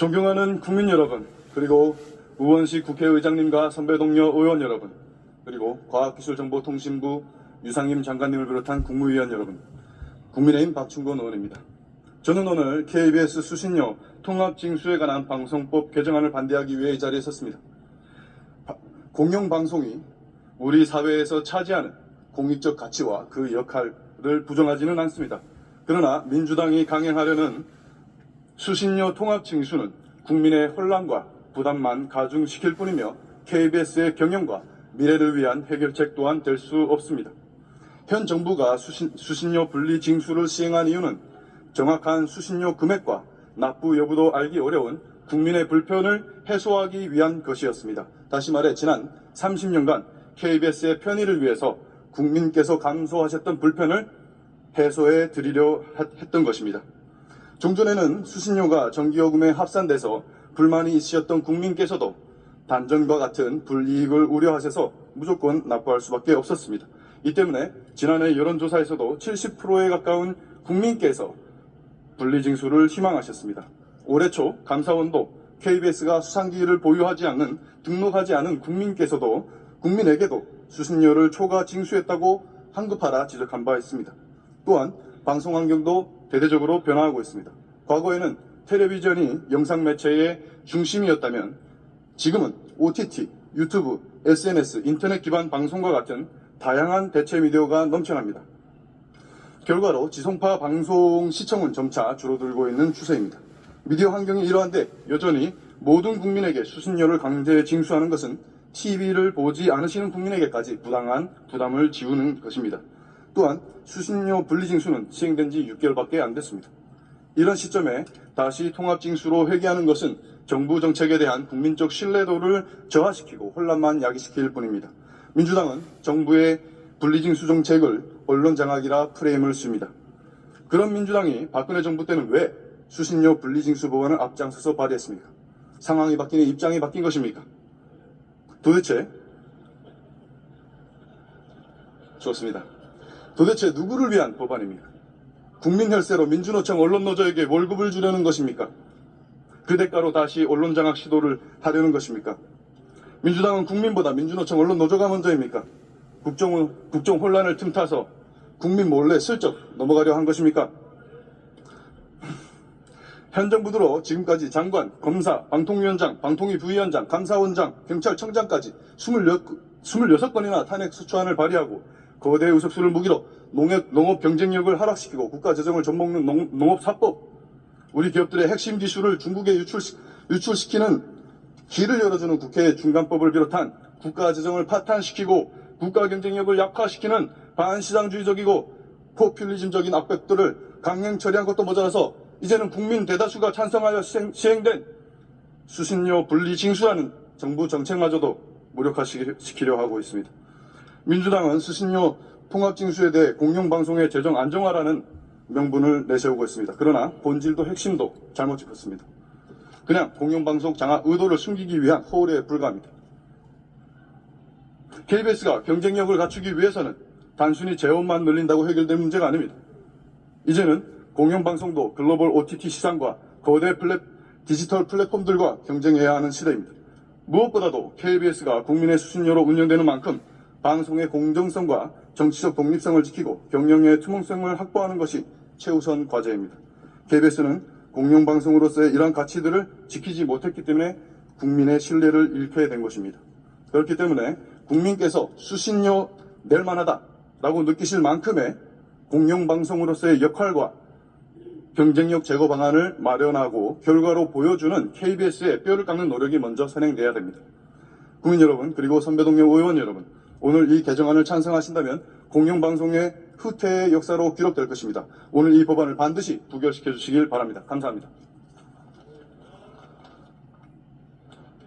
존경하는 국민 여러분, 그리고 우원식 국회의장님과 선배 동료 의원 여러분, 그리고 과학기술정보통신부 유상임 장관님을 비롯한 국무위원 여러분, 국민의힘 박충건 의원입니다. 저는 오늘 KBS 수신료 통합징수에 관한 방송법 개정안을 반대하기 위해 이 자리에 섰습니다. 공영방송이 우리 사회에서 차지하는 공익적 가치와 그 역할을 부정하지는 않습니다. 그러나 민주당이 강행하려는 수신료 통합징수는 국민의 혼란과 부담만 가중시킬 뿐이며 KBS의 경영과 미래를 위한 해결책 또한 될 수 없습니다. 현 정부가 수신료 분리징수를 시행한 이유는 정확한 수신료 금액과 납부 여부도 알기 어려운 국민의 불편을 해소하기 위한 것이었습니다. 다시 말해 지난 30년간 KBS의 편의를 위해서 국민께서 감수하셨던 불편을 해소해 드리려 했던 것입니다. 종전에는 수신료가 전기요금에 합산돼서 불만이 있으셨던 국민께서도 단전과 같은 불이익을 우려하셔서 무조건 납부할 수밖에 없었습니다. 이 때문에 지난해 여론조사에서도 70%에 가까운 국민께서 분리징수를 희망하셨습니다. 올해 초 감사원도 KBS가 수상기를 보유하지 않는 등록하지 않은 국민에게도 수신료를 초과 징수했다고 한급하라 지적한 바 있습니다. 또한 방송 환경도 대대적으로 변화하고 있습니다. 과거에는 텔레비전이 영상 매체의 중심이었다면 지금은 OTT, 유튜브, SNS, 인터넷 기반 방송과 같은 다양한 대체 미디어가 넘쳐납니다. 결과로 지성파 방송 시청은 점차 줄어들고 있는 추세입니다. 미디어 환경이 이러한데 여전히 모든 국민에게 수신료를 강제 징수하는 것은 TV를 보지 않으시는 국민에게까지 부당한 부담을 지우는 것입니다. 또한 수신료 분리징수는 시행된 지 6개월밖에 안 됐습니다. 이런 시점에 다시 통합징수로 회귀하는 것은 정부 정책에 대한 국민적 신뢰도를 저하시키고 혼란만 야기시킬 뿐입니다. 민주당은 정부의 분리징수 정책을 언론 장악이라 프레임을 씁니다. 그런 민주당이 박근혜 정부 때는 왜 수신료 분리징수 법안을 앞장서서 발의했습니까? 상황이 바뀌니 입장이 바뀐 것입니까? 도대체 누구를 위한 법안입니까? 국민 혈세로 민주노총 언론노조에게 월급을 주려는 것입니까? 그 대가로 다시 언론 장악 시도를 하려는 것입니까? 민주당은 국민보다 민주노총 언론노조가 먼저입니까? 국정 혼란을 틈타서 국민 몰래 슬쩍 넘어가려 한 것입니까? 현 정부 들어 지금까지 장관, 검사, 방통위원장, 방통위 부위원장, 감사원장, 경찰청장까지 26건이나 탄핵 소추안을 발의하고 거대 의석수를 무기로 농업 경쟁력을 하락시키고 국가 재정을 좀먹는 농업사법, 우리 기업들의 핵심 기술을 중국에 유출시키는 길을 열어주는 국회 중간법을 비롯한 국가 재정을 파탄시키고 국가 경쟁력을 약화시키는 반시장주의적이고 포퓰리즘적인 악법들을 강행 처리한 것도 모자라서 이제는 국민 대다수가 찬성하여 시행된 수신료 분리징수라는 정부 정책마저도 무력화시키려 하고 있습니다. 민주당은 수신료 통합징수에 대해 공영방송의 재정 안정화라는 명분을 내세우고 있습니다. 그러나 본질도 핵심도 잘못 짚었습니다. 그냥 공영방송 장악 의도를 숨기기 위한 허울에 불과합니다. KBS가 경쟁력을 갖추기 위해서는 단순히 재원만 늘린다고 해결될 문제가 아닙니다. 이제는 공영방송도 글로벌 OTT 시장과 거대 디지털 플랫폼들과 경쟁해야 하는 시대입니다. 무엇보다도 KBS가 국민의 수신료로 운영되는 만큼 방송의 공정성과 정치적 독립성을 지키고 경영의 투명성을 확보하는 것이 최우선 과제입니다. KBS는 공영방송으로서의 이러한 가치들을 지키지 못했기 때문에 국민의 신뢰를 잃게 된 것입니다. 그렇기 때문에 국민께서 수신료 낼 만하다라고 느끼실 만큼의 공영방송으로서의 역할과 경쟁력 제거 방안을 마련하고 결과로 보여주는 KBS의 뼈를 깎는 노력이 먼저 선행돼야 됩니다. 국민 여러분, 그리고 선배 동료 의원 여러분, 오늘 이 개정안을 찬성하신다면 공영방송의 후퇴의 역사로 기록될 것입니다. 오늘 이 법안을 반드시 부결시켜 주시길 바랍니다. 감사합니다.